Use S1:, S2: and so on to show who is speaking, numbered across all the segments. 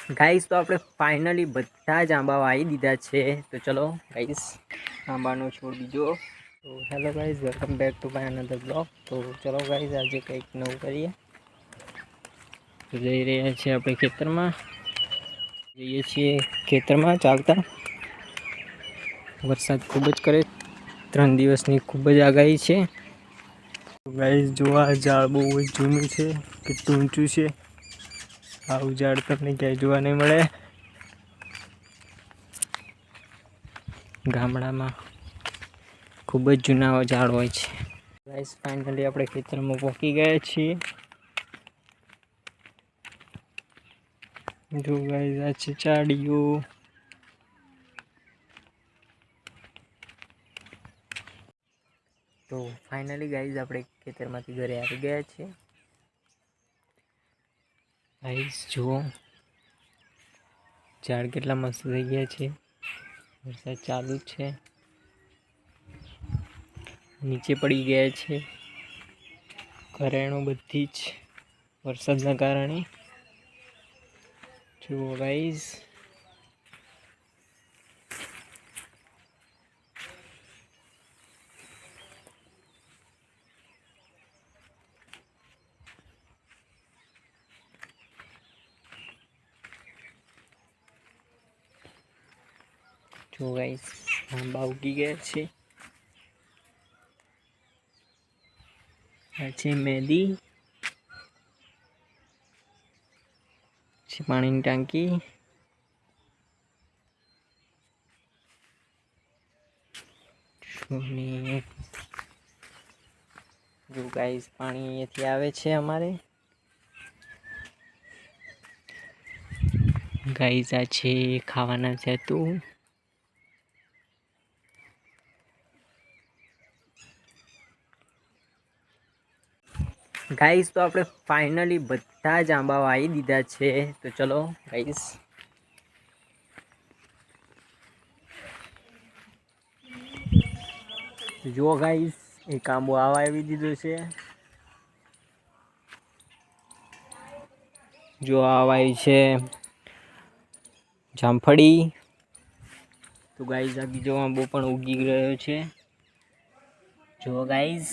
S1: Guys તો આપણે finally બધા જ આંબા વાવી દીધા છે. તો ચલો ગાઈસ આંબાનો છોડ બીજો. તો hello guys, welcome back to my another blog. તો ચલો ગાઈસ આજે કંઈક નવું કરીએ. તો જઈ રહ્યા છીએ આપણે ખેતરમાં. જઈએ છીએ ખેતરમાં ચાલતા. વરસાદ ખૂબ જ કરે, 3 દિવસની ખૂબ જ આગાહી છે. ગાઈસ જોવા ઝાડ બહુ જ જૂનું છે, કેટલું ઊંચું છે. આવું ઝાડ તમને ક્યાંય જોવા નહીં મળે. ગામડામાં ખૂબ જ જૂના ઝાડ હોય છે. ગાઈસ ફાઇનલી આપણે ખેતરમાં પહોંચી ગયા છીએ. જો ગાઈસ આ છે ઝાડીઓ. તો ફાઇનલી ગાઈસ આપણે ખેતરમાંથી ઘરે આવી ગયા છીએ. ગાઈસ જુઓ ઝાડ કેટલા મસ્ત થઈ ગયા છે. વરસાદ ચાલુ જ છે, નીચે પડી ગયા છે કરેણો બધી જ વરસાદના કારણે. જુઓ ગાઈસ આંબા ઉગી ગયા છે. આ છે મહેંદી, છે પાણીની ટાંકી. જો ગાઈસ પાણી અહીંયાથી આવે છે અમારે. ગાઈસ આ છે ખાવાના સેતુ. ગાઈસ તો આપણે ફાઇનલી બધા જ આંબા વાવી દીધા છે. તો ચલો ગાઈસ જુઓ ગાઈસ એક આંબો આ વાવી દીધો છે. જો આ વાવી છે જામફળી. તો ગાઈસ આ બીજો આંબો પણ ઉગી રહ્યો છે. જુઓ ગાઈસ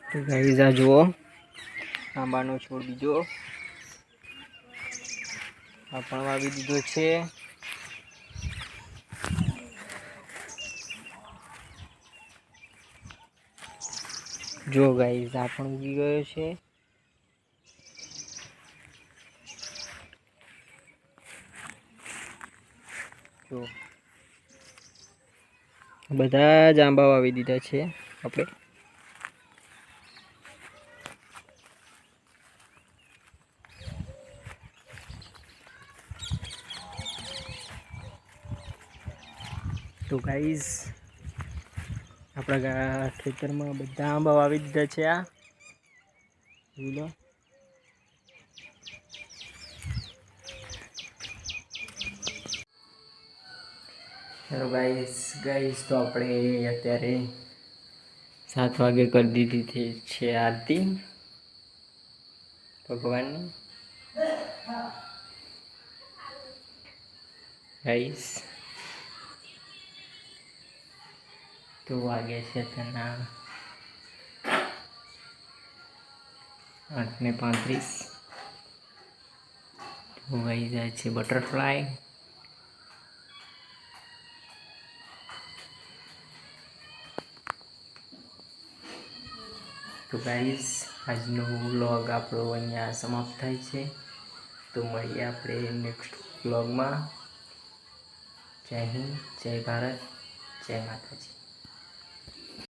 S1: તો ગાઈસ આ જુઓ આંબાનો છોડ બીજો આ પણ વાવી દીધો છે. જો ગાઈસ આ પણ ઉગી ગયો છે. જો બધા જ આંબા વાવી દીધા છે આપણે. તો ગાઈસ આપણા ખેતરમાં બધા આંબા વાવી દીધા છે. આ જોઈ લો. હેલો ગાઈસ તો આપણે અત્યારે 7 વાગે કરી દીધી છે આરતી ભગવાનની. ગાઈસ તો વાગે છે તેના 8:35. ઉગાઈ જાય છે બટરફ્લાય. તો ગાઈસ આજનો વ્લોગ આપણો અહીંયા સમાપ્ત થાય છે. તો મળીએ આપણે નેક્સ્ટ વ્લોગમાં. જય હિન્દ, જય ભારત, જય માતાજી.